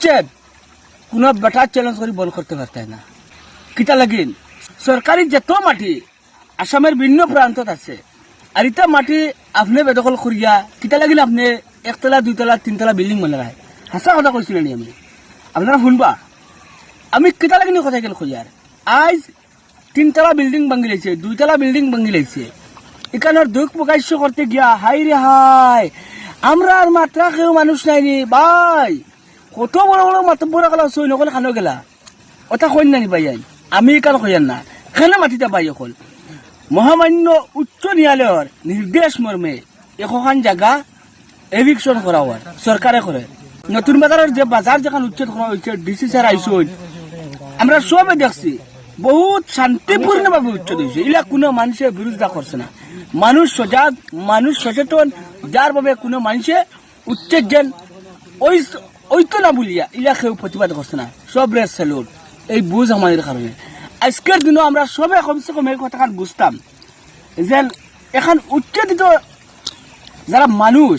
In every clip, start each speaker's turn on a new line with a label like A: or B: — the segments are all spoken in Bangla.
A: উচ্ছেদ কোনো বেটা চ্যালেঞ্জ করে বন্ধ করতে পারতে না। কিতা লাগিন সরকারি যত মাটি আসামের ভিন্ন প্রান্তত আছে, আর ইটা মাটি আপনি বেদখল করিয়া কিতা লাগিন আপনি একতলা দুইতলা তিনতলা বিল্ডিং বানায়। হাসা কথা কৈছিল নি আমি? আপনারা শুনবা আমি কিতা লাগিনি কথা গেল খুঁজার আজ তিনতলা বিল্ডিং ভাঙি লাইছে, দুইতলা বিল্ডিং ভাঙি লাইছে। এখানের দুঃখ প্রকাশ্য করতে গিয়া হাই রে হাই, আমরা আর মাত্রা কেউ মানুষ নাইনি ভাই। কত বড় বড় মাতব্বরা গেলা সই নকল খানো গেলা ওটা কইন নানি ভাই। আমি কেন কইয়ার না এখানে মাটিতে পাই অকল মহামান্য উচ্চ ন্যায়ালয়ের নির্দেশ মর্মে এখন জায়গা এভিকশন করা হয় সরকারে করে। নতুন বাজারের যে বাজার যেখানে উচ্ছেদ করা হয়েছে ডিসি স্যার আইসন, আমরা সবে দেখছি বহুত শান্তিপূর্ণ ভাবে উচ্ছেদ হয়েছে। এগুলা কোনো মানুষের বিরোধিতা করছে না। মানুষ সজাগ, মানুষ সচেতন, যার ভাবে কোনো মানুষে উচ্ছেদ যেন ওইতো না বলিয়া ইলা কেউ প্রতিবাদ করছে না। সব রে স্যালুট। এই বুঝ আমাদের কারণে আজকের দিনও আমরা সবে কমসে কম এই কথাখান বুঝতাম যে এখন উচ্ছেদিত যারা মানুষ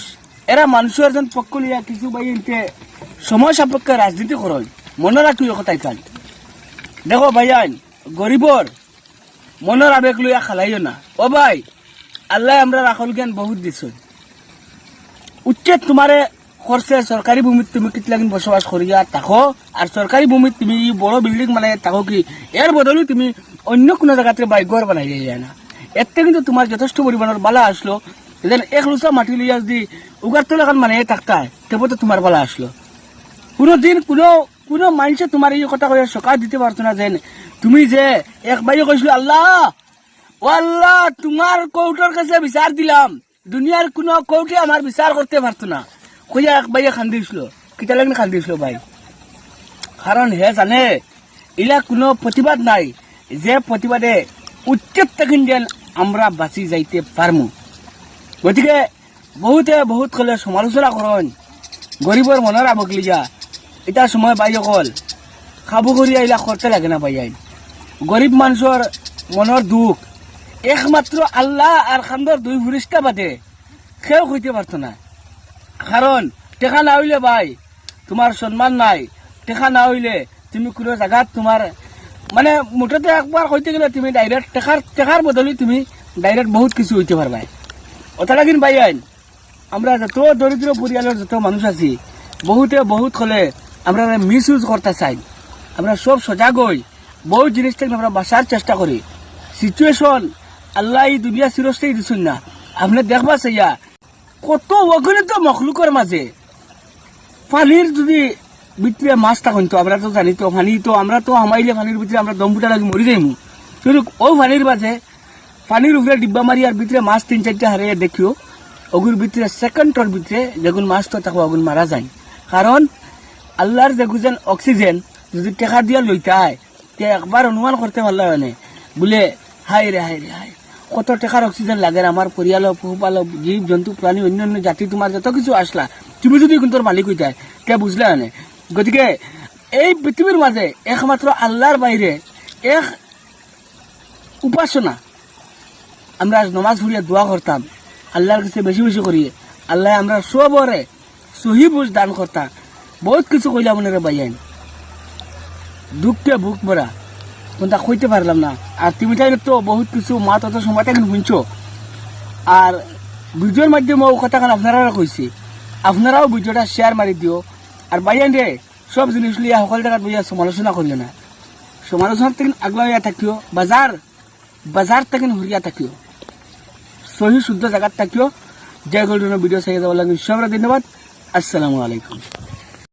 A: এরা মানুষের যেন পক্ষ লিয়া কিছু বাইতে সময় সাপেক্ষে রাজনীতি করেন। মনে রাখি কথাই কান দেখো ভাইয়ান, গরিবর মনের আবেগ লইয়া খালাইও না। ও ভাই, আল্লাহ আমরা রাখল জ্ঞান বহুত দিছ। উচ্ছেদ তোমারে করছে সরকারি ভূমিত তুমি কিতলাগিন বসবাস করিয়া থাকো, আর সরকারি ভূমিত তুমি বড় বিল্ডিং বানাই থাকো কি এর বদলে তুমি অন্য কোনো জায়গাতে বাইগর বানাই যায় না। এতে কিন্তু তোমার যথেষ্ট পরিমাণের বালা আসলো। যেন এক লুচা মাটি লইয়া যদি উগার তলে এখন মানে থাকতা তবে তো তোমার বালা আসলো। কোনোদিন কোনো মানুষে তোমার এই কথা কয়ে সকাল দিতে পারতো না যেন তুমি যে এক বাইয়ে কইছিল আল্লাহ ও আল্লাহ তোমার কৌটোর কাছে বিচার দিলাম, দুনিয়ার কোনো কৌটে আমার বিচার করতে পারতো না। কইয়া এক বাইয়ে খান্দিছিল। কিতা লাগেন খান্দিছিল ভাই? কারণ হে জানে ইলা কোনো প্রতিবাদ নাই যে প্রতিবাদে উচ্ছেদ থাকেন যেন আমরা বাঁচি যাইতে পারমু। গতিকে বহুত কলে সমালোচনা করেন গরিবর মনের আবেগ লিয়া। এটা সময় বাই অকল খাবো করি আইলা করতে লাগে না ভাই। গরিব মানুষের মনের দুঃখ একমাত্র আল্লাহ আর খান্দর দুই ফিরিস্তা বাদে কেউ হইতে পারতো না। কারণ টেকা না হইলে ভাই তোমার সম্মান নাই, টেকা না হইলে তুমি কোনো জায়গাত তোমার মানে মুঠতে একবার হইতে গেলে তুমি ডাইরেক্ট টেকার বদলে তুমি ডাইরেক্ট বহুত কিছু হইতে পারবা। ওটা লাগিন ভাই আমরা যত দরিদ্র পরিয়ালের যত মানুষ আছি বহুত হলে আমরা মিস ইউজ করতে চাই। আমরা সব সজাগ হই, বহুত জিনিস থেকে আমরা বাঁচার চেষ্টা করি। সিচুয়েশন আল্লাহ এই দুনিয়া চিরস্থায়ী দিচ্ছেন না। আপনি দেখবা চাইয়া কত অগণিত মখলুকের মাঝে পানির যদি ভিতরে মাছ থাকেন তো আমরা তো জানি তো পানি তো আমরা তো হামাইলে পানির ভিতরে আমরা দম ফুটা লাগি মরি যাইমু। কিন্তু ও পানির মাঝে পানির উপরে ডিব্বা মারি আর ভিতরে মাছ 3-4টা হারিয়ে দেখিও ওগুর ভিতরে সেকেন্ডর ভিতরে যেগুন মাছ তো থাকো ওগুন মারা যায়। কারণ আল্লাহর যেগুন অক্সিজেন যদি টেকা দিয়া লইতে হয় তে একবার অনুমান করতে পারলে মানে বলে হাই রে কত টাকার অক্সিজেন লাগে আমার পরিয়াল পশুপালক জীব জন্তু প্রাণী অন্যান্য জাতি তোমার যত কিছু আসলা তুমি যদি কিন্তু মালিক হয়ে যায় কে বুঝলে মানে। গতিকে এই পৃথিবীর মাঝে একমাত্র আল্লাহর বাইরে এক উপাসনা আমরা নমাজ পড়িয়া দোয়া করতাম আল্লাহর কাছে বেশি বেশি করিয়ে আল্লাহ আমরা সবরে সহি বুঝ দান করতাম। বহুত কিছু কইলা মনে রে বাইন দুঃখে বুক ভরা কোনটা কইতে পারলাম না। আর তুমি তাই তো বহুত কিছু মা তত সময়টা কিন্তু শুনছো আর ভিডিওর মাধ্যমে ও কথাখান আপনারা কইছি, আপনারাও ভিডিওটা শেয়ার মারি দিও। আর বাইন রে সব জিনিস লিয়া সকল জায়গায় বইয়া সমালোচনা করলে না, সমালোচনা থেকে আগলাইয়া থাকিও, বাজার থেকে হরিয়া থাকিও, সহি শুদ্ধ জায়গাত থাকিও। জয় গোল্ডেন ভিডিও চাই যাব লাগে। সবরা ধন্যবাদ। আসসালামু আলাইকুম।